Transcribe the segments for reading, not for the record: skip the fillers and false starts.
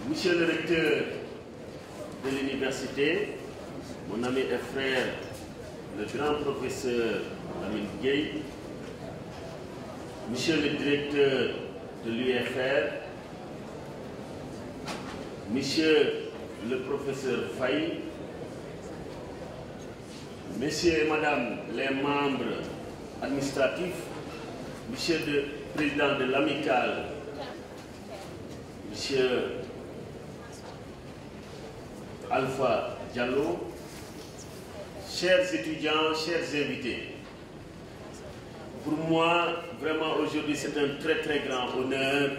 Monsieur le recteur de l'université, mon ami et frère, le grand professeur Lamine Gueye, Monsieur le directeur de l'UFR, Monsieur le professeur Faye, Messieurs et Madame les membres administratifs, Monsieur le président de l'amicale, Monsieur Alpha Diallo, chers étudiants, chers invités. Pour moi, vraiment aujourd'hui, c'est un très très grand honneur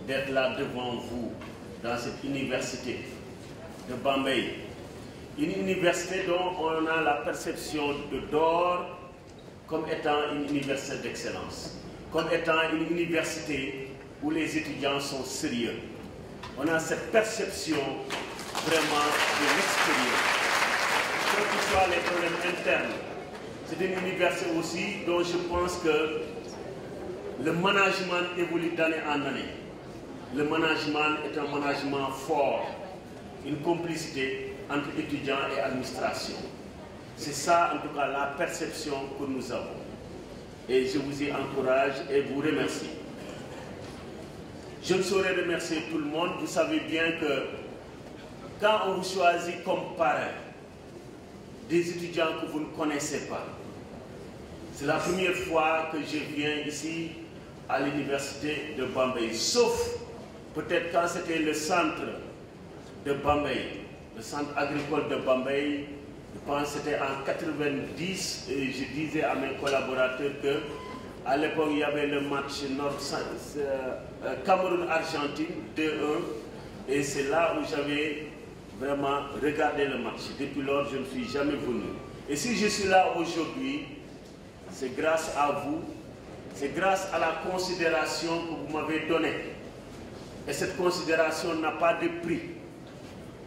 d'être là devant vous, dans cette université de Bambey. Une université dont on a la perception d'or comme étant une université d'excellence, comme étant une université où les étudiants sont sérieux. On a cette perception vraiment de l'extérieur. Quels que soient les problèmes internes, c'est une université aussi dont je pense que le management évolue d'année en année. Le management est un management fort, une complicité entre étudiants et administration. C'est ça, en tout cas, la perception que nous avons. Et je vous y encourage et vous remercie. Je ne saurais remercier tout le monde. Vous savez bien que quand on vous choisit comme parrain des étudiants que vous ne connaissez pas, c'est la première fois que je viens ici à l'université de Bambey, sauf peut-être quand c'était le centre de Bambey, le centre agricole de Bambey. Je pense que c'était en 90 et je disais à mes collaborateurs que à l'époque il y avait le match Cameroun-Argentine 2-1 et c'est là où j'avais vraiment regardé le match. Depuis lors, je ne suis jamais venu. Et si je suis là aujourd'hui, c'est grâce à vous, c'est grâce à la considération que vous m'avez donnée. Et cette considération n'a pas de prix.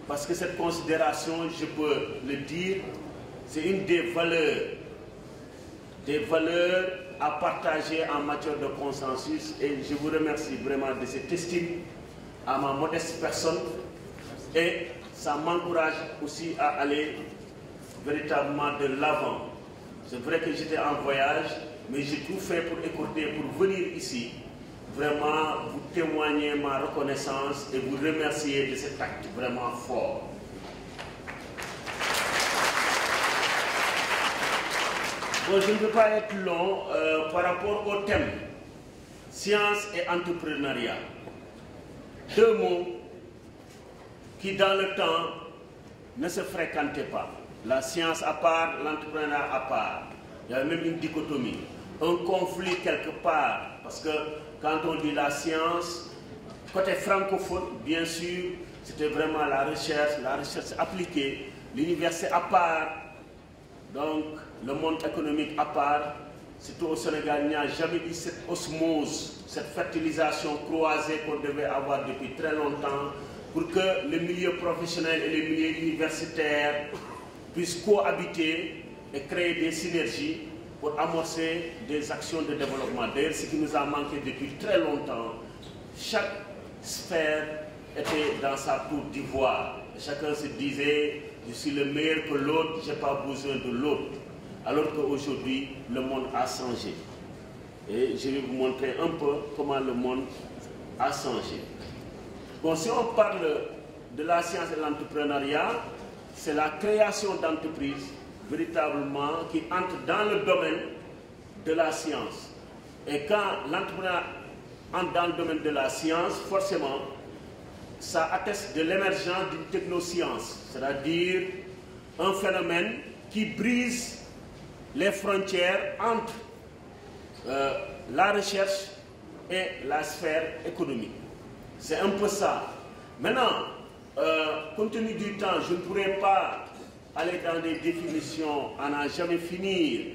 Parce que cette considération, je peux le dire, c'est une des valeurs à partager en matière de consensus. Et je vous remercie vraiment de cette estime à ma modeste personne. Et ça m'encourage aussi à aller véritablement de l'avant. C'est vrai que j'étais en voyage, mais j'ai tout fait pour écouter, pour venir ici, vraiment vous témoigner ma reconnaissance et vous remercier de cet acte vraiment fort. Bon, je ne veux pas être long par rapport au thème science et entrepreneuriat. Deux mots qui dans le temps ne se fréquentaient pas. La science à part, l'entrepreneuriat à part. Il y avait même une dichotomie, un conflit quelque part, parce que quand on dit la science, côté francophone, bien sûr, c'était vraiment la recherche appliquée, l'université à part, donc le monde économique à part. Surtout au Sénégal, il n'y a jamais eu cette osmose, cette fertilisation croisée qu'on devait avoir depuis très longtemps pour que le milieu professionnel et le milieu universitaire puissent cohabiter et créer des synergies pour amorcer des actions de développement. D'ailleurs, ce qui nous a manqué depuis très longtemps, chaque sphère était dans sa tour d'ivoire. Chacun se disait, je suis le meilleur que l'autre, je n'ai pas besoin de l'autre. Alors qu'aujourd'hui, le monde a changé. Et je vais vous montrer un peu comment le monde a changé. Bon, si on parle de la science et de l'entrepreneuriat, c'est la création d'entreprises véritablement qui entrent dans le domaine de la science. Et quand l'entrepreneur entre dans le domaine de la science, forcément, ça atteste de l'émergence d'une technoscience, c'est-à-dire un phénomène qui brise les frontières entre la recherche et la sphère économique. C'est un peu ça. Maintenant, compte tenu du temps, je ne pourrais pas aller dans des définitions à n'en jamais finir.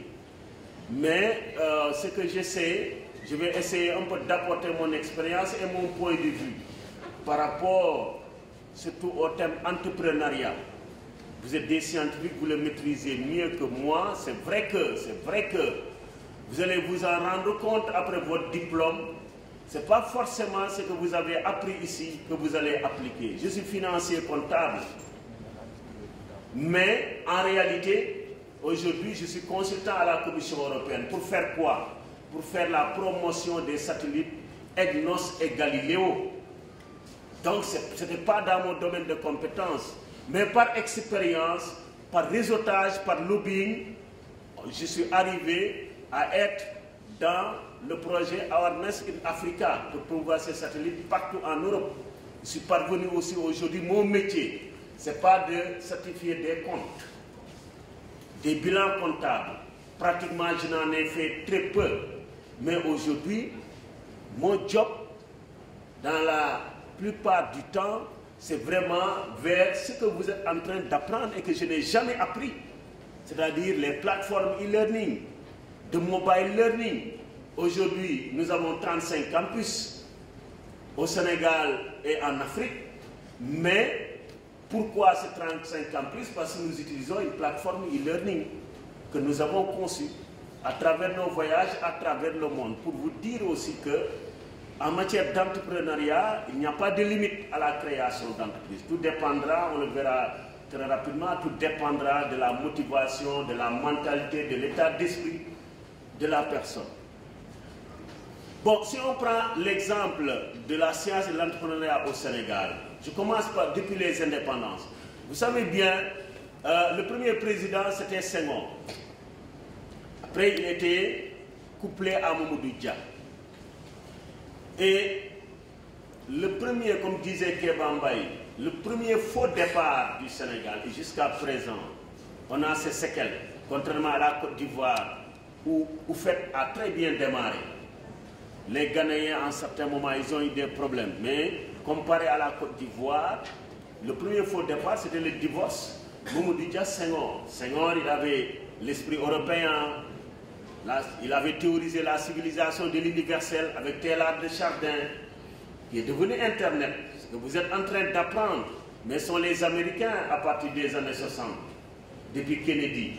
Mais ce que j'essaie, je vais essayer un peu d'apporter mon expérience et mon point de vue par rapport surtout au thème entrepreneuriat. Vous êtes des scientifiques, vous le maîtrisez mieux que moi. C'est vrai que vous allez vous en rendre compte après votre diplôme. ce n'est pas forcément ce que vous avez appris ici que vous allez appliquer. Je suis financier comptable, mais en réalité, aujourd'hui, je suis consultant à la Commission européenne. Pour faire quoi? Pour faire la promotion des satellites EGNOS et Galileo. Donc, ce n'était pas dans mon domaine de compétence, mais par expérience, par réseautage, par lobbying, je suis arrivé à être dans le projet Awareness in Africa pour promouvoir ces satellites partout en Europe. Je suis parvenu aussi aujourd'hui, mon métier, ce n'est pas de certifier des comptes, des bilans comptables. Pratiquement, je n'en ai fait très peu. Mais aujourd'hui, mon job, dans la plupart du temps, c'est vraiment vers ce que vous êtes en train d'apprendre et que je n'ai jamais appris. C'est-à-dire les plateformes e-learning, de mobile learning. Aujourd'hui, nous avons 35 campus au Sénégal et en Afrique. Mais pourquoi ces 35 campus? Parce que nous utilisons une plateforme e-learning que nous avons conçue à travers nos voyages, à travers le monde. Pour vous dire aussi que en matière d'entrepreneuriat, il n'y a pas de limite à la création d'entreprises. Tout dépendra, on le verra très rapidement, tout dépendra de la motivation, de la mentalité, de l'état d'esprit de la personne. Bon, si on prend l'exemple de la science et de l'entrepreneuriat au Sénégal, je commence par depuis les indépendances. Vous savez bien, le premier président, c'était Senghor. Après, il était couplé à Mamadou Dia. Et le premier, comme disait Kéba Mbaye, le premier faux départ du Sénégal, et jusqu'à présent, on a ces séquelles, contrairement à la Côte d'Ivoire, où FET a très bien démarré. Les Ghanéens, en certains moments, ils ont eu des problèmes. Mais comparé à la Côte d'Ivoire, le premier faux départ, c'était le divorce. Mamadou Dia Senghor. Senghor, il avait l'esprit européen. Il avait théorisé la civilisation de l'universel avec Teilhard de Chardin, qui est devenu Internet, ce que vous êtes en train d'apprendre, mais sont les Américains à partir des années 60, depuis Kennedy,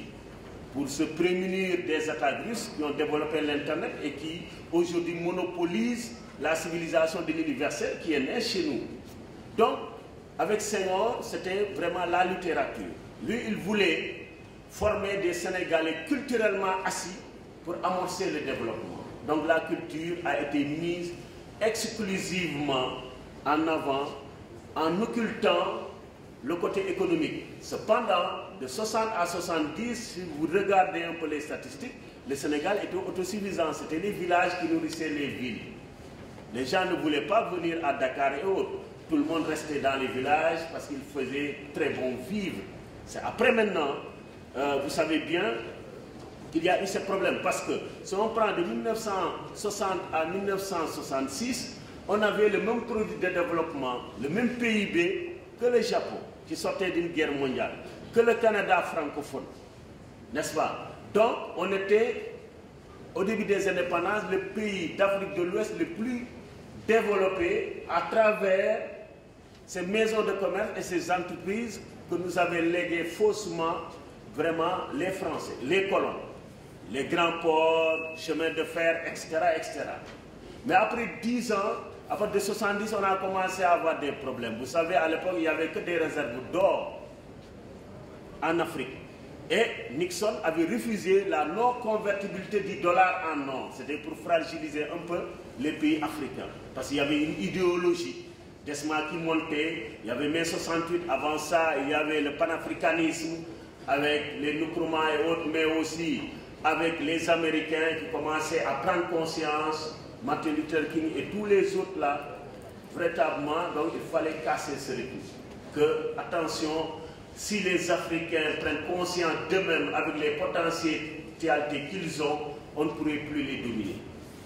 pour se prémunir des attaques russes qui ont développé l'Internet et qui aujourd'hui monopolisent la civilisation de l'universel qui est née chez nous. Donc, avec Senghor, c'était vraiment la littérature. Lui, il voulait former des Sénégalais culturellement assis pour amorcer le développement. Donc la culture a été mise exclusivement en avant en occultant le côté économique. Cependant, de 60 à 70, si vous regardez un peu les statistiques, le Sénégal était autosuffisant. C'était les villages qui nourrissaient les villes. Les gens ne voulaient pas venir à Dakar et autres. Tout le monde restait dans les villages parce qu'il faisait très bon vivre. C'est après maintenant, vous savez bien, qu'il y a eu ce problème. Parce que si on prend de 1960 à 1966, on avait le même produit de développement, le même PIB que le Japon, qui sortait d'une guerre mondiale, que le Canada francophone. N'est-ce pas? Donc, on était, au début des indépendances, le pays d'Afrique de l'Ouest le plus développé à travers ces maisons de commerce et ces entreprises que nous avaient léguées faussement, vraiment, les Français, les colons. Les grands ports, chemins de fer, etc., etc. Mais après 10 ans, à partir de 70, on a commencé à avoir des problèmes. Vous savez, à l'époque, il n'y avait que des réserves d'or en Afrique. Et Nixon avait refusé la non-convertibilité du dollar en or. C'était pour fragiliser un peu les pays africains. Parce qu'il y avait une idéologie d'Esma qui montait. Il y avait mai 68, avant ça, il y avait le panafricanisme avec les Nkrumah et autres, mais aussi avec les Américains qui commençaient à prendre conscience, Martin Luther King et tous les autres là, véritablement, donc il fallait casser ce rythme. Que, attention, si les Africains prennent conscience d'eux-mêmes avec les potentialités qu'ils ont, on ne pourrait plus les dominer.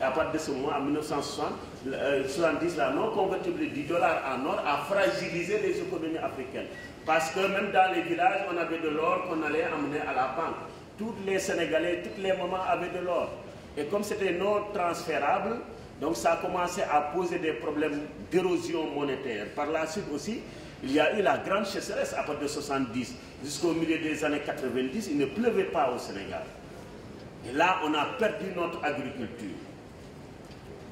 Et à partir de ce moment, en 1970, la non-convertibilité du dollar en or a fragilisé les économies africaines. Parce que même dans les villages, on avait de l'or qu'on allait amener à la banque. Tous les Sénégalais, toutes les mamans avaient de l'or. Et comme c'était non transférable, donc ça a commencé à poser des problèmes d'érosion monétaire. Par la suite aussi, il y a eu la grande sécheresse à partir de 70. Jusqu'au milieu des années 90, il ne pleuvait pas au Sénégal. Et là, on a perdu notre agriculture.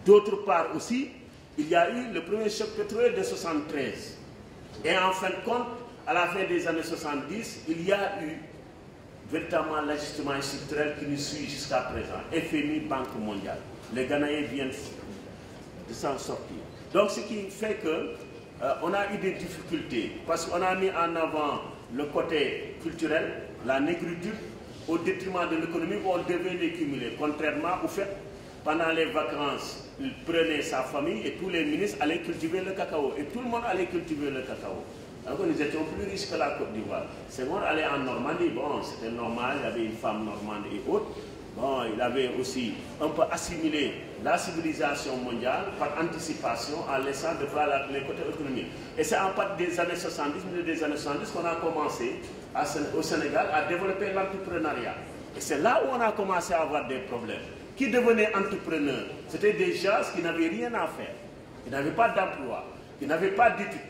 D'autre part aussi, il y a eu le premier choc pétrolier de 1973. Et en fin de compte, à la fin des années 70, il y a eu véritablement l'ajustement structurel qui nous suit jusqu'à présent. FMI, Banque mondiale. Les Ghanéens viennent de s'en sortir. Donc ce qui fait qu'on a eu des difficultés, parce qu'on a mis en avant le côté culturel, la négritude, au détriment de l'économie où on devait les cumuler. Contrairement au fait, pendant les vacances, il prenait sa famille et tous les ministres allaient cultiver le cacao. Et tout le monde allait cultiver le cacao. Alors que nous étions plus riches que la Côte d'Ivoire. Senghor allait en Normandie, bon, c'était normal, il y avait une femme normande et autres. Bon, il avait aussi un peu assimilé la civilisation mondiale par anticipation en laissant de part les côtés économiques. Et c'est en partie des années 70, milieu des années 70, qu'on a commencé au Sénégal à développer l'entrepreneuriat. Et c'est là où on a commencé à avoir des problèmes. Qui devenaient entrepreneurs? C'était des gens qui n'avaient rien à faire, qui n'avaient pas d'emploi, qui n'avaient pas d'études.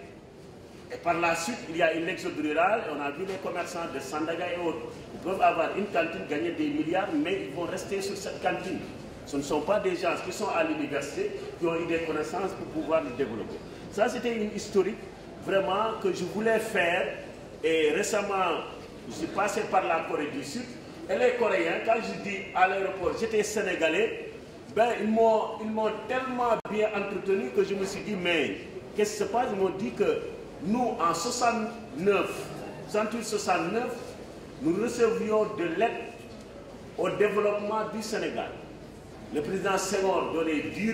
Et par la suite, il y a eu l'exode rural et on a vu les commerçants de Sandaga et autres. Ils peuvent avoir une cantine, gagner des milliards, mais ils vont rester sur cette cantine. Ce ne sont pas des gens qui sont à l'université, qui ont eu des connaissances pour pouvoir le développer. Ça, c'était une historique vraiment que je voulais faire. Et récemment, je suis passé par la Corée du Sud. Et les Coréens, quand je dis à l'aéroport, j'étais sénégalais, ben, ils m'ont tellement bien entretenu que je me suis dit, mais qu'est-ce qui se passe? Ils m'ont dit que nous, en 68-69, nous recevions de l'aide au développement du Sénégal. Le président Senghor donnait 10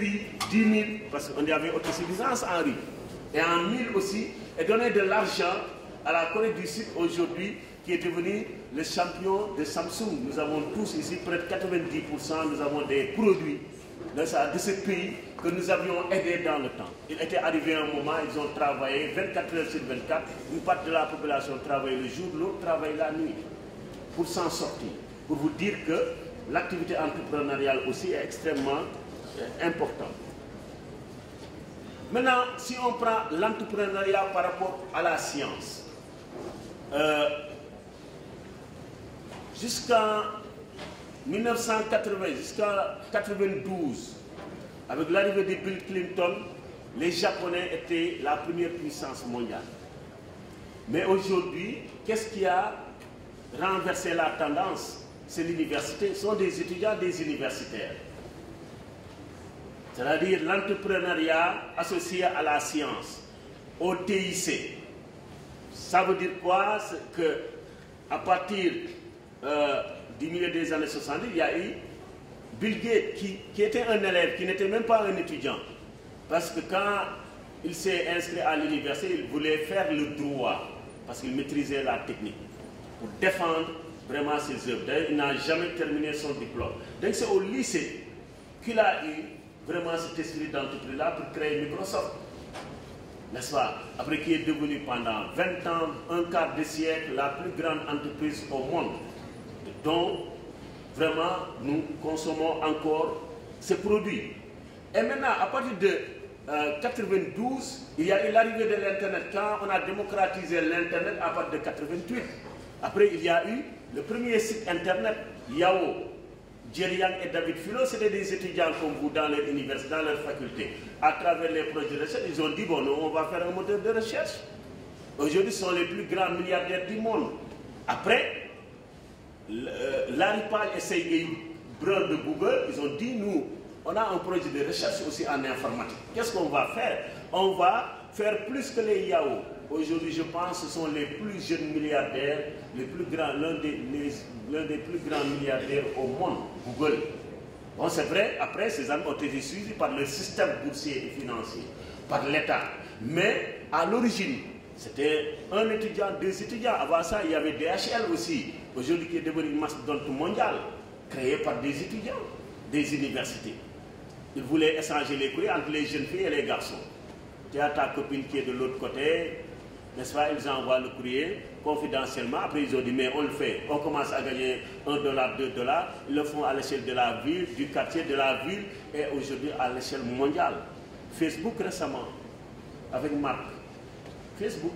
000, parce qu'on y avait autosuffisance en riz, et en 1000 aussi, et donnait de l'argent à la Corée du Sud aujourd'hui, qui est devenu le champion de Samsung. Nous avons tous ici, près de 90%, nous avons des produits de ce pays que nous avions aidé dans le temps. Il était arrivé un moment, ils ont travaillé 24 heures sur 24, une partie de la population travaillait le jour, l'autre travaillait la nuit, pour s'en sortir. Pour vous dire que l'activité entrepreneuriale aussi est extrêmement importante. Maintenant, si on prend l'entrepreneuriat par rapport à la science, jusqu'en 1980, jusqu'à 1992, avec l'arrivée de Bill Clinton, les Japonais étaient la première puissance mondiale. Mais aujourd'hui, qu'est-ce qui a renversé la tendance? C'est l'université, ce sont des étudiants, des universitaires. C'est-à-dire l'entrepreneuriat associé à la science, au TIC. Ça veut dire quoi? Que à partir du milieu des années 70, il y a eu Bill Gates qui était un élève, qui n'était même pas un étudiant. Parce que quand il s'est inscrit à l'université, il voulait faire le droit, parce qu'il maîtrisait la technique, pour défendre vraiment ses œuvres. D'ailleurs, il n'a jamais terminé son diplôme. Donc c'est au lycée qu'il a eu vraiment cet esprit d'entreprise-là pour créer Microsoft. N'est-ce pas? Après qui est devenu pendant 20 ans, un quart de siècle, la plus grande entreprise au monde, dont vraiment nous consommons encore ces produits. Et maintenant, à partir de 92, il y a eu l'arrivée de l'Internet. Quand on a démocratisé l'Internet à partir de 88, après il y a eu le premier site Internet, Yahoo. Jerry Yang et David Filo, c'était des étudiants comme vous dans leur université, dans leur faculté. À travers les projets de recherche, ils ont dit, bon, nous, on va faire un moteur de recherche. Aujourd'hui, ce sont les plus grands milliardaires du monde. Après, Larry Page et Sergey Brin de Google, ils ont dit, nous, on a un projet de recherche aussi en informatique. Qu'est-ce qu'on va faire? On va faire plus que les Yahoo. Aujourd'hui, je pense que ce sont les plus jeunes milliardaires, les plus grands, l'un des plus grands milliardaires au monde, Google. Bon, c'est vrai, après, ces hommes ont été suivis par le système boursier et financier, par l'État. Mais à l'origine, c'était un étudiant, deux étudiants. Avant ça, il y avait DHL aussi, aujourd'hui qui est devenu une mastodonte mondiale, créée par des étudiants, des universités. Ils voulaient échanger les courriers entre les jeunes filles et les garçons. Tu as ta copine qui est de l'autre côté, n'est-ce pas? Ils envoient le courrier confidentiellement. Après, ils ont dit, mais on le fait. On commence à gagner $1, $2. Ils le font à l'échelle de la ville, du quartier, de la ville, et aujourd'hui à l'échelle mondiale. Facebook récemment, avec Marc. Facebook,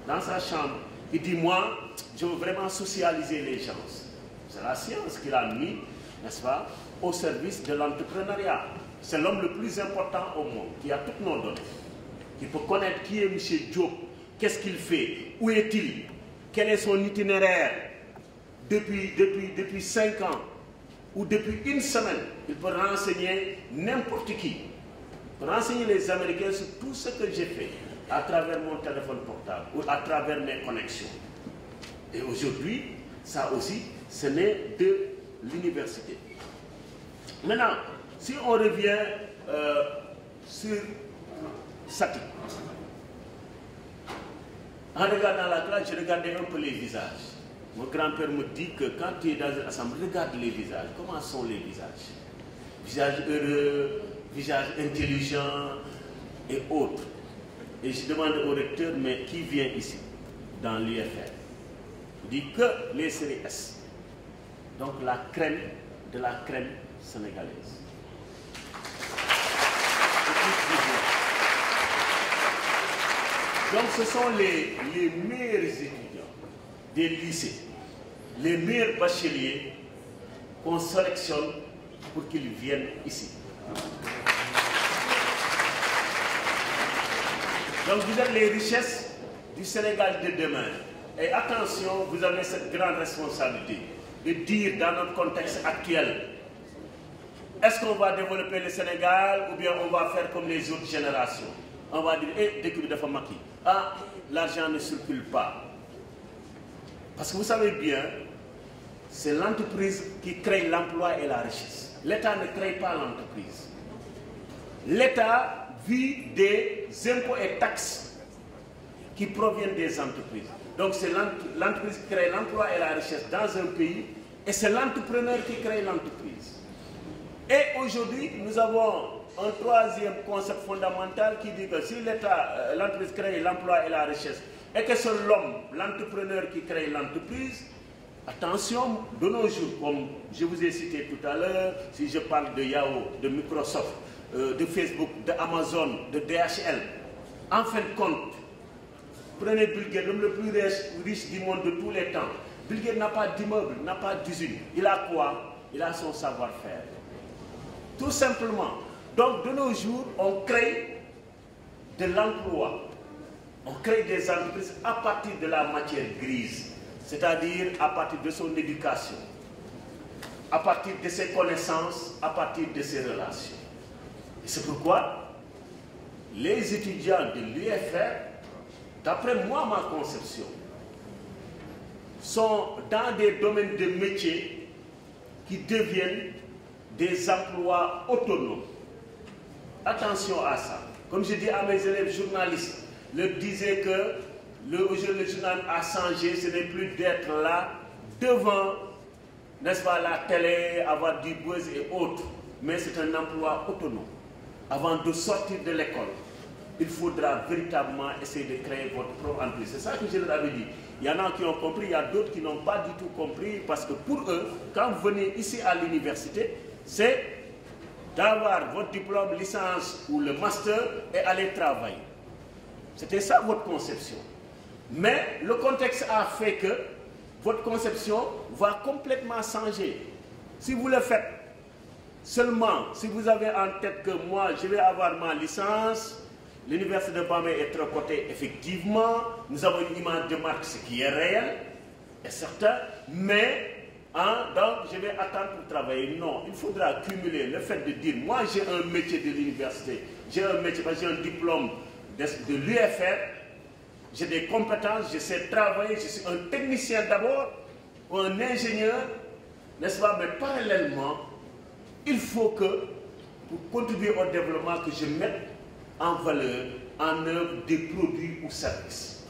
dans sa chambre, il dit, moi, je veux vraiment socialiser les gens. C'est la science qu'il a mis, n'est-ce pas, au service de l'entrepreneuriat. c'est l'homme le plus important au monde, qui a toutes nos données, qui peut connaître qui est M. Diop, qu'est-ce qu'il fait, où est-il, quel est son itinéraire depuis 5 ans ou depuis une semaine. Il peut renseigner n'importe qui, il peut renseigner les Américains sur tout ce que j'ai fait à travers mon téléphone portable ou à travers mes connexions. Et aujourd'hui, ça aussi, ce n'est de l'université. Maintenant, si on revient sur Saty, en regardant la classe, je regardais un peu les visages. Mon grand-père me dit que quand tu es dans une assemblée, regarde les visages. Comment sont les visages? Visages heureux, visages intelligents et autres. Et je demande au recteur, mais qui vient ici, dans l'UFR? Il dit que les séries S. Donc la crème de la crème sénégalaise. Donc ce sont les meilleurs étudiants des lycées, les meilleurs bacheliers qu'on sélectionne pour qu'ils viennent ici. Donc vous êtes les richesses du Sénégal de demain. Et attention, vous avez cette grande responsabilité de dire dans notre contexte actuel, est-ce qu'on va développer le Sénégal ou bien on va faire comme les autres générations? On va dire, dès que vous maquis, l'argent ne circule pas. Parce que vous savez bien, c'est l'entreprise qui crée l'emploi et la richesse. L'État ne crée pas l'entreprise. L'État vit des impôts et taxes qui proviennent des entreprises. Donc c'est l'entreprise qui crée l'emploi et la richesse dans un pays et c'est l'entrepreneur qui crée l'entreprise. Et aujourd'hui, nous avons un troisième concept fondamental qui dit que si l'État, l'entreprise crée l'emploi et la richesse et que c'est l'homme, l'entrepreneur qui crée l'entreprise, attention, de nos jours, comme je vous ai cité tout à l'heure, si je parle de Yahoo, de Microsoft, de Facebook, de Amazon, de DHL, en fin de compte, prenez Bill Gates, l'homme le plus riche du monde de tous les temps. Bill Gates n'a pas d'immeuble, n'a pas d'usine. Il a quoi? Il a son savoir-faire. Tout simplement. Donc de nos jours, on crée de l'emploi. On crée des entreprises à partir de la matière grise. C'est-à-dire à partir de son éducation, à partir de ses connaissances, à partir de ses relations. Et c'est pourquoi les étudiants de l'UFR, d'après moi, ma conception, sont dans des domaines de métiers qui deviennent des emplois autonomes. Attention à ça. Comme je dis à mes élèves journalistes, leur disais que le journal a changé, ce n'est plus d'être là devant, n'est-ce pas, la télé, avoir du buzz et autres, mais c'est un emploi autonome. Avant de sortir de l'école, il faudra véritablement essayer de créer votre propre entreprise. C'est ça que je leur avais dit. Il y en a qui ont compris, il y a d'autres qui n'ont pas du tout compris, parce que pour eux, quand vous venez ici à l'université, c'est d'avoir votre diplôme, licence ou le master et aller travailler. C'était ça votre conception. Mais le contexte a fait que votre conception va complètement changer. Si vous le faites seulement, si vous avez en tête que moi, je vais avoir ma licence, l'université de Bambey est très cotée, effectivement, nous avons une image de marque, ce qui est réel, et certain, mais donc je vais attendre pour travailler. Non, il faudra cumuler le fait de dire, moi j'ai un métier de l'université, j'ai un métier, j'ai un diplôme de l'UFR, j'ai des compétences, je sais travailler, je suis un technicien d'abord, ou un ingénieur, n'est-ce pas? Mais parallèlement, il faut que, pour contribuer au développement, que je mette en valeur, en œuvre des produits ou services.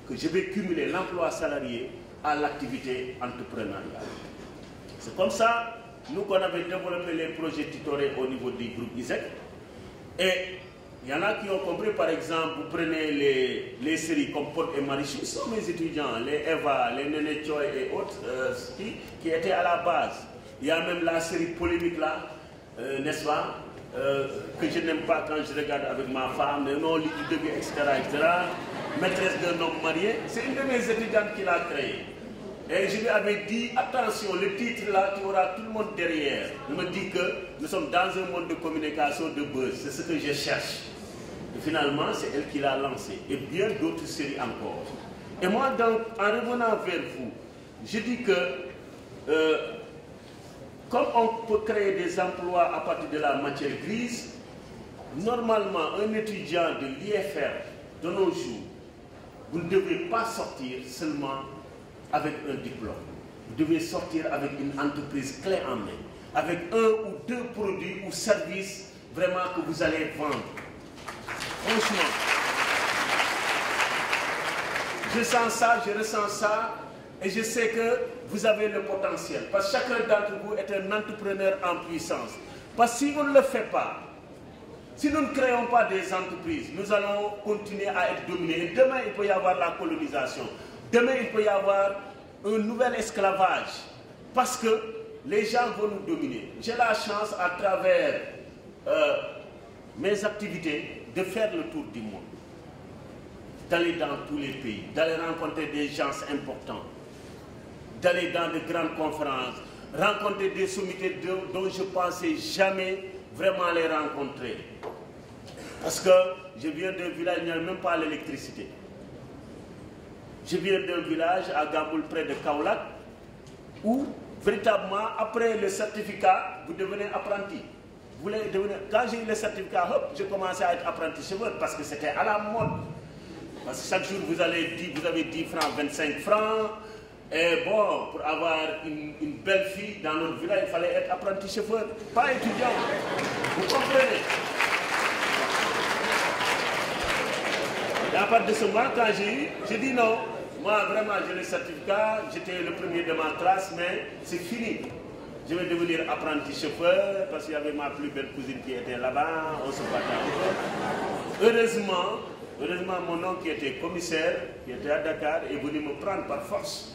Que je vais cumuler l'emploi salarié à l'activité entrepreneuriale. C'est comme ça, nous qu'on avait développé les projets tutorés au niveau du groupe ISEC. Et il y en a qui ont compris, par exemple, vous prenez les séries comme Pod et Marichou, ce sont mes étudiants, les Eva, les Nene Choi et autres, qui étaient à la base. Il y a même la série polémique là, n'est-ce pas, que je n'aime pas quand je regarde avec ma femme, non, l'idée, etc., etc. Maîtresse d'un homme marié, c'est une de mes étudiantes qui l'a créée. Et je lui avais dit, attention, le titre là, tu auras tout le monde derrière. Il me dit que nous sommes dans un monde de communication, de buzz. C'est ce que je cherche. Et finalement, c'est elle qui l'a lancé. Et bien d'autres séries encore. Et moi, donc, en revenant vers vous, je dis que, comme on peut créer des emplois à partir de la matière grise, normalement, un étudiant de l'IFR de nos jours, vous ne devez pas sortir seulement avec un diplôme. Vous devez sortir avec une entreprise clé en main, avec un ou deux produits ou services vraiment que vous allez vendre. Franchement, je sens ça, je ressens ça, et je sais que vous avez le potentiel. Parce que chacun d'entre vous est un entrepreneur en puissance. Parce que si vous ne le faites pas, si nous ne créons pas des entreprises, nous allons continuer à être dominés. Et demain, il peut y avoir la colonisation. Demain, il peut y avoir un nouvel esclavage. Parce que les gens vont nous dominer. J'ai la chance, à travers mes activités, de faire le tour du monde. D'aller dans tous les pays, d'aller rencontrer des gens importants, d'aller dans de grandes conférences, rencontrer des sommités dont je ne pensais jamais vraiment les rencontrer. Parce que je viens d'un village, il n'y a même pas l'électricité. Je viens d'un village à Gaboul, près de Kaolack, où véritablement, après le certificat, vous devenez apprenti. Quand j'ai eu le certificat, hop, j'ai commencé à être apprenti chauffeur parce que c'était à la mode. Parce que chaque jour, vous avez 10 francs, 25 francs. Et bon, pour avoir une belle fille dans notre village, il fallait être apprenti chauffeur, pas étudiant. Vous comprenez? Et à partir de ce moment, quand j'ai dit non. Moi, vraiment, j'ai le certificat, j'étais le premier de ma classe, mais c'est fini. Je vais devenir apprenti chauffeur parce qu'il y avait ma plus belle cousine qui était là-bas, on se battait encore. Heureusement, mon oncle qui était commissaire, qui était à Dakar, est venu me prendre par force.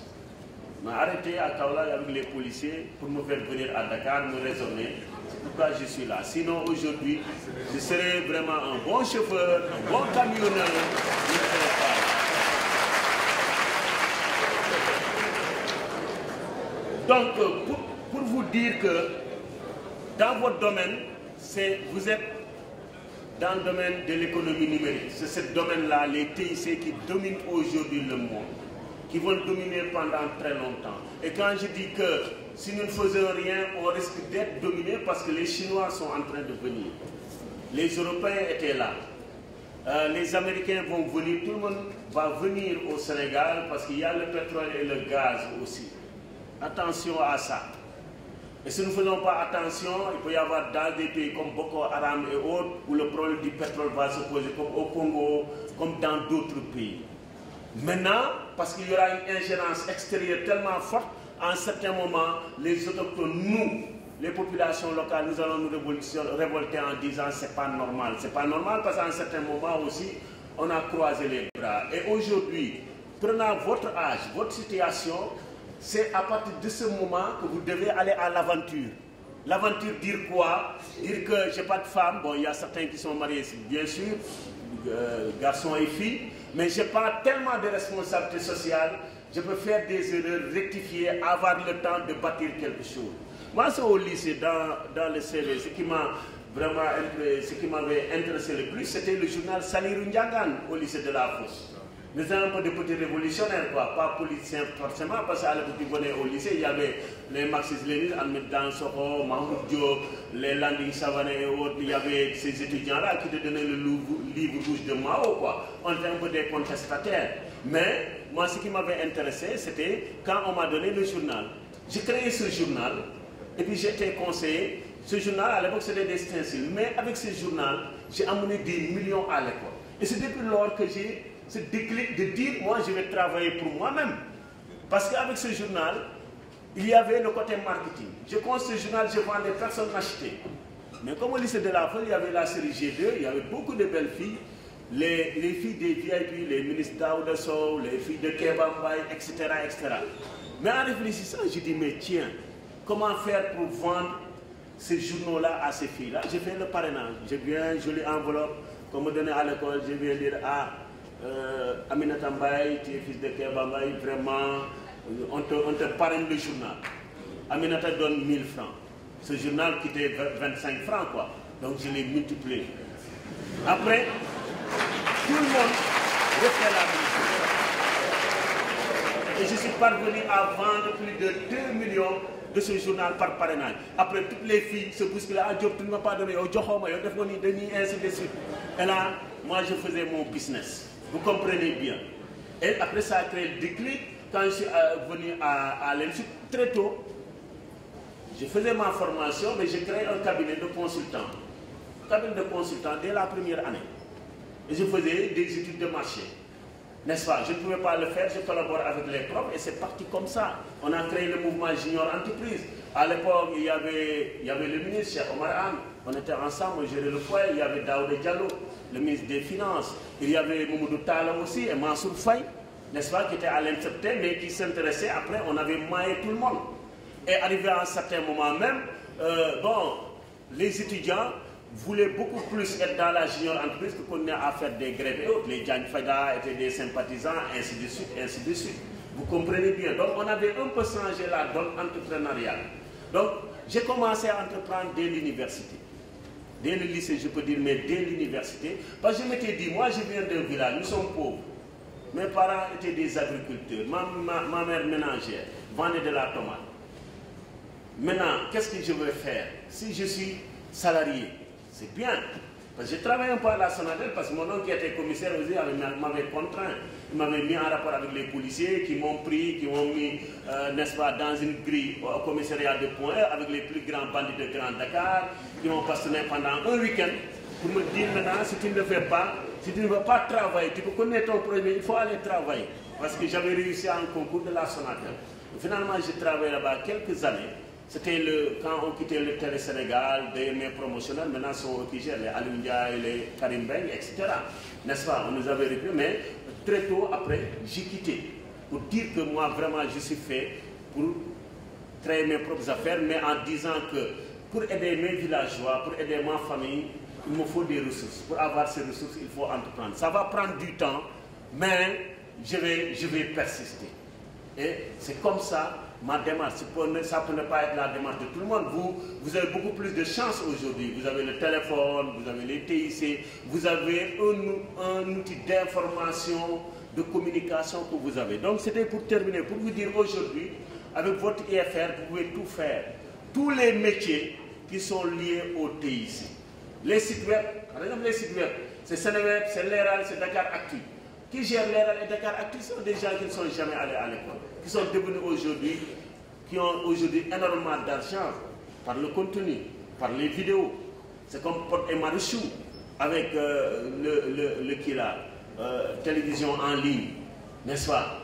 Il m'a arrêté à Kaolack avec les policiers pour me faire venir à Dakar, me raisonner. C'est pourquoi je suis là. Sinon, aujourd'hui, je serais vraiment un bon chauffeur, un bon camionneur. Donc, pour vous dire que dans votre domaine, vous êtes dans le domaine de l'économie numérique. C'est ce domaine-là, les TIC, qui dominent aujourd'hui le monde, qui vont dominer pendant très longtemps. Et quand je dis que si nous ne faisons rien, on risque d'être dominés parce que les Chinois sont en train de venir. Les Européens étaient là. Les Américains vont venir, tout le monde va venir au Sénégal parce qu'il y a le pétrole et le gaz aussi. Attention à ça. Et si nous ne faisons pas attention, il peut y avoir dans des pays comme Boko Haram et autres, où le problème du pétrole va se poser, comme au Congo, comme dans d'autres pays. Maintenant, parce qu'il y aura une ingérence extérieure tellement forte, à un certain moment, les autochtones, nous, les populations locales, nous allons nous révolter en disant c'est pas normal. C'est pas normal parce qu'à un certain moment aussi, on a croisé les bras. Et aujourd'hui, prenant votre âge, votre situation, c'est à partir de ce moment que vous devez aller à l'aventure. L'aventure, dire quoi? Dire que j'ai pas de femme. Bon, il y a certains qui sont mariés, bien sûr, garçons et filles, mais j'ai pas tellement de responsabilités sociales. Je peux faire des erreurs, rectifier, avoir le temps de bâtir quelque chose. Moi, c'est au lycée, dans le CV, ce qui m'avait intéressé le plus, c'était le journal Salirou Ndiangane au lycée de la Fosse. Nous étions un peu de petits révolutionnaires, quoi, pas politiciens forcément, parce qu'à l'époque, ils venaient au lycée, il y avait les marxistes-léninistes, Ahmed Dansokho, Mahmoud Diop, les Landing Savané et autres, il y avait ces étudiants-là qui te donnaient le livre rouge de Mao, quoi. On était un peu des contestataires. Mais moi, ce qui m'avait intéressé, c'était quand on m'a donné le journal. J'ai créé ce journal, et puis j'ai été conseiller. Ce journal, à l'époque, c'était des stencils. Mais avec ce journal, j'ai amené des millions à l'école. Et c'est depuis lors que j'ai ce déclic de dire, moi, je vais travailler pour moi-même. Parce qu'avec ce journal, il y avait le côté marketing. Je construis ce journal, je vendais, personne n'achetait. Mais comme au lycée de la Fosse, il y avait la série G2, il y avait beaucoup de belles filles. Les filles des VIP, les ministres Daouda Sow, les filles de Kebambaye, etc., etc. Mais en réfléchissant, je dis, mais tiens, comment faire pour vendre ces journaux-là à ces filles-là? J'ai fait le parrainage. J'ai bien une jolie enveloppe qu'on me donnait à l'école. Je viens dire, Aminata Mbaye, tu es fils de Kebambaye, vraiment, on te parraine le journal. Aminata donne 1000 francs. Ce journal coûtait 25 francs, quoi. Donc je l'ai multiplié. Après, tout le monde refait la même chose. Et je suis parvenu à vendre plus de 2 millions de ce journal par parrainage. Après, toutes les filles se bousculent. Ah, Diop, tu ne m'as pas donné. Oh, ainsi de suite. Et là, moi, je faisais mon business. Vous comprenez bien. Et après, ça a créé le déclic. Quand je suis venu à l'INSUP, très tôt, je faisais ma formation, mais j'ai créé un cabinet de consultants. Cabinet de consultants dès la première année. Et je faisais des études de marché. N'est-ce pas? Je ne pouvais pas le faire, je collabore avec les profs et c'est parti comme ça. On a créé le mouvement Junior Entreprise. À l'époque, il y avait le ministre, Cheikh Omar Anne. On était ensemble, on gérait le foyer. Il y avait Daouda Diallo, le ministre des Finances. Il y avait Moumoudou Tala aussi et Mansour Faye, n'est-ce pas, qui était à l'INSEP, mais qui s'intéressait. Après, on avait maillé tout le monde. Et arrivé à un certain moment même, les étudiants voulaient beaucoup plus être dans la junior entreprise que qu'on ait à faire des grèves et autres. Les Djan Fada étaient des sympathisants, ainsi de suite, ainsi de suite. Vous comprenez bien. Donc, on avait un peu changé la donne entrepreneuriale. Donc, j'ai commencé à entreprendre dès l'université. Dès le lycée, je peux dire, mais dès l'université. Parce que je m'étais dit, moi, je viens d'un village, nous sommes pauvres. Mes parents étaient des agriculteurs. Ma mère ménagère vendait de la tomate. Maintenant, qu'est-ce que je veux faire? Si je suis salarié, c'est bien. Parce que j'ai travaillé un peu à la Sonatel parce que mon oncle qui était commissaire aussi m'avait contraint. Il m'avait mis en rapport avec les policiers qui m'ont pris, qui m'ont mis, n'est-ce pas, dans une grille au commissariat de Point-E avec les plus grands bandits de Grand Dakar, qui m'ont passionné pendant un week-end pour me dire maintenant, si tu ne le fais pas, si tu ne veux pas travailler, tu peux connaître ton projet, il faut aller travailler. Parce que j'avais réussi à un concours de la Sonatel. Finalement, j'ai travaillé là-bas quelques années. C'était quand on quittait le Télé-Sénégal, mes promotionnels, maintenant sont qui gèrent les Alundia et les Karim Beng, etc. N'est-ce pas? On nous avait repris, mais très tôt après, j'ai quitté. Pour dire que moi, vraiment, je suis fait pour créer mes propres affaires, mais en disant que pour aider mes villageois, pour aider ma famille, il me faut des ressources. Pour avoir ces ressources, il faut entreprendre. Ça va prendre du temps, mais je vais persister. Et c'est comme ça. Ma démarche, ça peut ne pas être la démarche de tout le monde. Vous avez beaucoup plus de chance aujourd'hui. Vous avez le téléphone, vous avez les TIC, vous avez un outil d'information, de communication que vous avez. Donc c'était pour terminer, pour vous dire aujourd'hui, avec votre IFR, vous pouvez tout faire. Tous les métiers qui sont liés au TIC. Les sites web, par exemple les sites web, c'est Sénéweb, c'est Leral, c'est Dakar Actu. Qui gèrent Leral et Dakar Actu sont des gens qui ne sont jamais allés à l'école, qui sont devenus aujourd'hui, qui ont aujourd'hui énormément d'argent par le contenu, par les vidéos. C'est comme Pod et Marichou avec télévision en ligne, n'est-ce pas?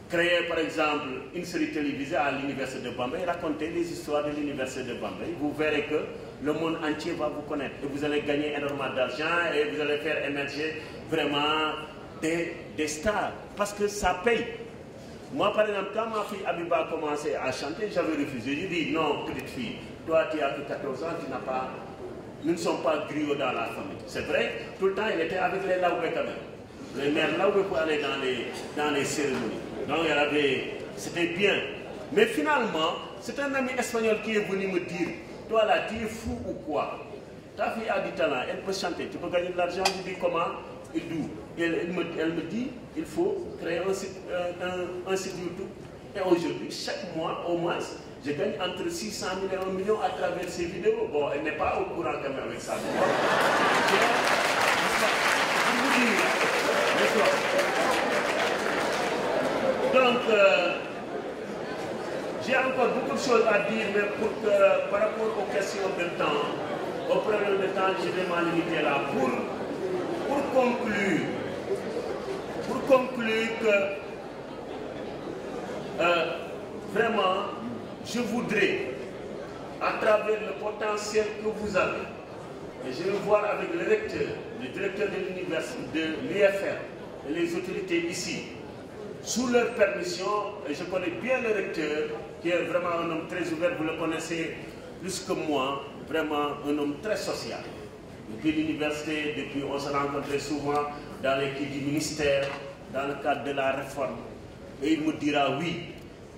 Créer par exemple une série télévisée à l'université de Bambey, raconter les histoires de l'université de Bambey. Vous verrez que le monde entier va vous connaître et vous allez gagner énormément d'argent et vous allez faire émerger vraiment des stars parce que ça paye. Moi par exemple, quand ma fille Abiba a commencé à chanter, j'avais refusé. J'ai dit non, petite fille, toi tu as que 14 ans, nous ne sommes pas griots dans la famille. C'est vrai, tout le temps il était avec les Laoubé quand même. Les mères Laoubé pour aller dans les cérémonies. Donc c'était bien. Mais finalement, c'est un ami espagnol qui est venu me dire, toi là, tu es fou ou quoi? Ta fille a du talent, elle peut chanter, tu peux gagner de l'argent, je dis comment? Elle me dit, il faut créer un site YouTube. Et aujourd'hui, chaque mois, au moins, je gagne entre 600 000 et 1 million à travers ces vidéos. Bon, elle n'est pas au courant quand même avec ça. Donc, j'ai encore beaucoup de choses à dire, mais par rapport aux questions de temps, au problème de temps, je vais m'en limiter là. Pour conclure que vraiment, je voudrais, à travers le potentiel que vous avez, et je vais voir avec le recteur, le directeur de l'université, de l'IFR, et les autorités ici, sous leur permission, et je connais bien le recteur, qui est vraiment un homme très ouvert, vous le connaissez plus que moi, vraiment un homme très social. Depuis l'université, on se rencontrait souvent dans l'équipe du ministère, dans le cadre de la réforme. et il me dira oui.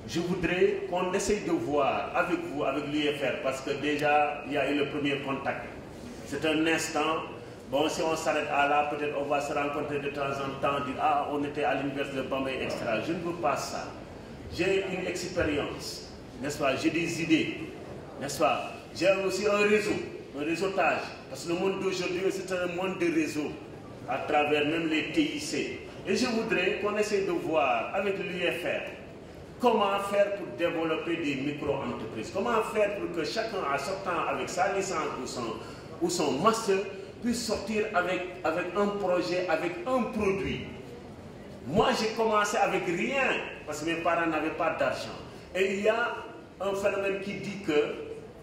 Je voudrais qu'on essaye de voir avec vous, avec l'UFR, parce que déjà, il y a eu le premier contact. C'est un instant. Bon, si on s'arrête à là, peut-être on va se rencontrer de temps en temps, dire « Ah, on était à l'université de Bambey, etc. » Je ne veux pas ça. J'ai une expérience, n'est-ce pas? J'ai des idées, n'est-ce pas? J'ai aussi un réseau, un réseautage. Parce que le monde d'aujourd'hui, c'est un monde de réseau, à travers même les TIC. Et je voudrais qu'on essaye de voir avec l'UFR comment faire pour développer des micro-entreprises. Comment faire pour que chacun, en sortant avec sa licence ou son master, puisse sortir avec un projet, avec un produit. Moi, j'ai commencé avec rien, parce que mes parents n'avaient pas d'argent. Et il y a un phénomène qui dit que,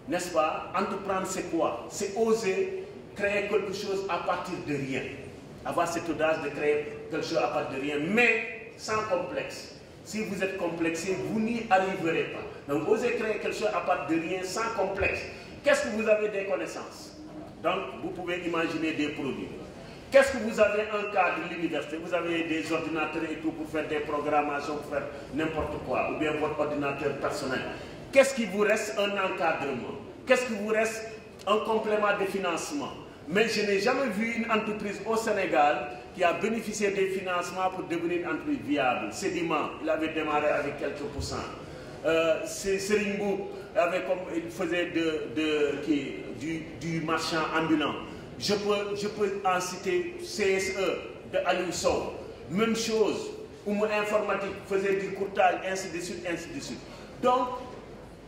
n'est-ce pas, entreprendre c'est quoi? C'est oser créer quelque chose à partir de rien. Avoir cette audace de créer quelque chose à partir de rien, mais sans complexe. Si vous êtes complexé, vous n'y arriverez pas. Donc, osez créer quelque chose à partir de rien, sans complexe. Qu'est-ce que vous avez des connaissances? Donc, vous pouvez imaginer des produits. Qu'est-ce que vous avez un cadre de l'université? Vous avez des ordinateurs et tout pour faire des programmations, pour faire n'importe quoi, ou bien votre ordinateur personnel. Qu'est-ce qui vous reste? Un encadrement. Qu'est-ce qui vous reste? Un complément de financement. Mais je n'ai jamais vu une entreprise au Sénégal qui a bénéficié des financements pour devenir une entreprise viable. Sédiment, il avait démarré avec quelques pourcents. Serimbou, il faisait du marchand ambulant. Je peux en citer CSE de Aliou Sow. Même chose, Oumou Informatique faisait du courtage, ainsi de suite, ainsi de suite. Donc,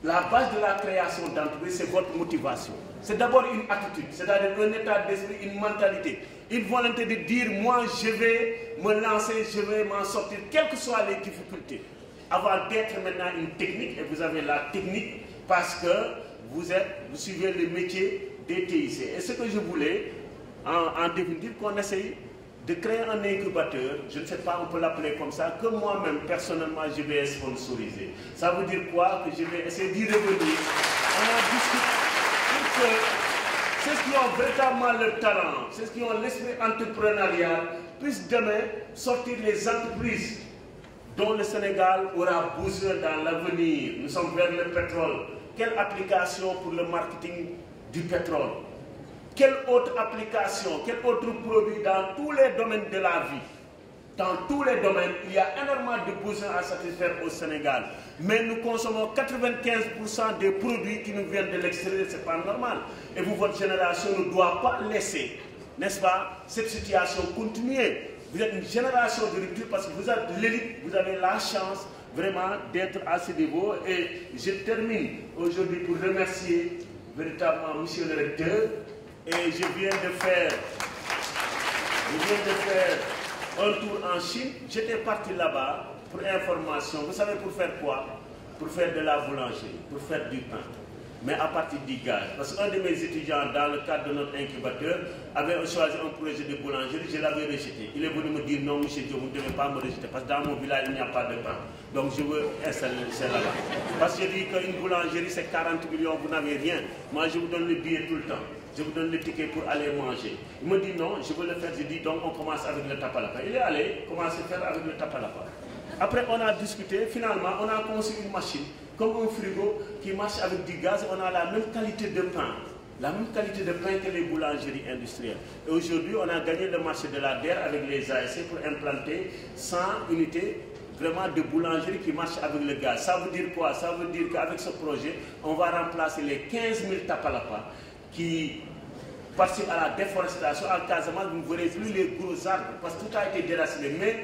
la base de la création d'entreprise, c'est votre motivation. C'est d'abord une attitude, c'est-à-dire un état d'esprit, une mentalité, une volonté de dire, moi, je vais me lancer, je vais m'en sortir, quelles que soient les difficultés. Avant d'être maintenant une technique, et vous avez la technique, parce que vous suivez le métier des TIC. Et ce que je voulais, en définitive, qu'on essaye de créer un incubateur, je ne sais pas, on peut l'appeler comme ça, que moi-même, personnellement, je vais sponsoriser. Ça veut dire quoi? Que je vais essayer d'y revenir. On a discuté pour que ceux qui ont véritablement le talent, ceux qui ont l'esprit entrepreneurial, puissent demain sortir les entreprises dont le Sénégal aura besoin dans l'avenir. Nous sommes vers le pétrole. Quelle application pour le marketing du pétrole? Quelle autre application, quel autre produit dans tous les domaines de la vie? Dans tous les domaines, il y a énormément de besoins à satisfaire au Sénégal. Mais nous consommons 95% des produits qui nous viennent de l'extérieur, ce n'est pas normal. Et vous, votre génération ne doit pas laisser, n'est-ce pas, cette situation continuer. Vous êtes une génération de rupture parce que vous êtes l'élite, vous avez la chance vraiment d'être à ce niveau. Et je termine aujourd'hui pour remercier véritablement monsieur le recteur. Et je viens de faire un tour en Chine. J'étais parti là-bas pour information. Vous savez pour faire quoi? Pour faire de la boulangerie, pour faire du pain. Mais à partir du gaz. Parce qu'un de mes étudiants, dans le cadre de notre incubateur, avait choisi un projet de boulangerie, je l'avais rejeté. Il est venu me dire non, monsieur Diop, vous ne devez pas me rejeter, parce que dans mon village, il n'y a pas de pain. Donc je veux installer ça là-bas. Parce que je dis qu'une boulangerie, c'est 40 millions, vous n'avez rien. Moi, je vous donne le billet tout le temps. Je vous donne le ticket pour aller manger. Il me dit non, je veux le faire. Je dis donc on commence avec le tapalapa. Il est allé commencer à faire avec le tapalapa. Après, on a discuté. Finalement, on a conçu une machine comme un frigo qui marche avec du gaz. On a la même qualité de pain. La même qualité de pain que les boulangeries industrielles. Et aujourd'hui, on a gagné le marché de la DER avec les ASC pour implanter 100 unités vraiment de boulangerie qui marchent avec le gaz. Ça veut dire quoi? Ça veut dire qu'avec ce projet, on va remplacer les 15 000 tapalapas qui participent à la déforestation. En Casamance, vous ne verrez plus les gros arbres parce que tout a été déraciné. Mais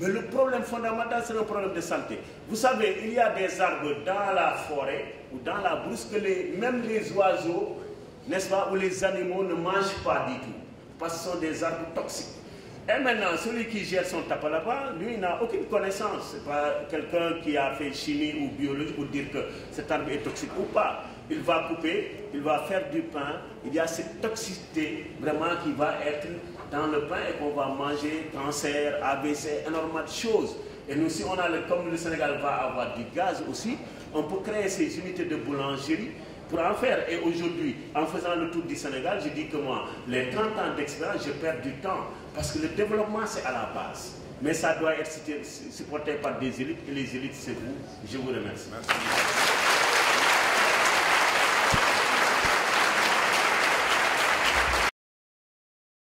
le problème fondamental, c'est le problème de santé. Vous savez, il y a des arbres dans la forêt ou dans la brousse que même les oiseaux, n'est-ce pas, ou les animaux ne mangent pas du tout. Parce que ce sont des arbres toxiques. Et maintenant, celui qui gère son tapalapa, lui, il n'a aucune connaissance. Ce n'est pas quelqu'un qui a fait chimie ou biologie pour dire que cet arbre est toxique ou pas. Il va couper, il va faire du pain. Il y a cette toxicité vraiment qui va être dans le pain et qu'on va manger, cancer, AVC, énormément de choses. Et nous, si on a comme le Sénégal va avoir du gaz aussi, on peut créer ces unités de boulangerie pour en faire. Et aujourd'hui, en faisant le tour du Sénégal, je dis que moi, les 30 ans d'expérience, je perds du temps. Parce que le développement, c'est à la base. Mais ça doit être supporté par des élites, et les élites, c'est vous. Je vous remercie. Merci.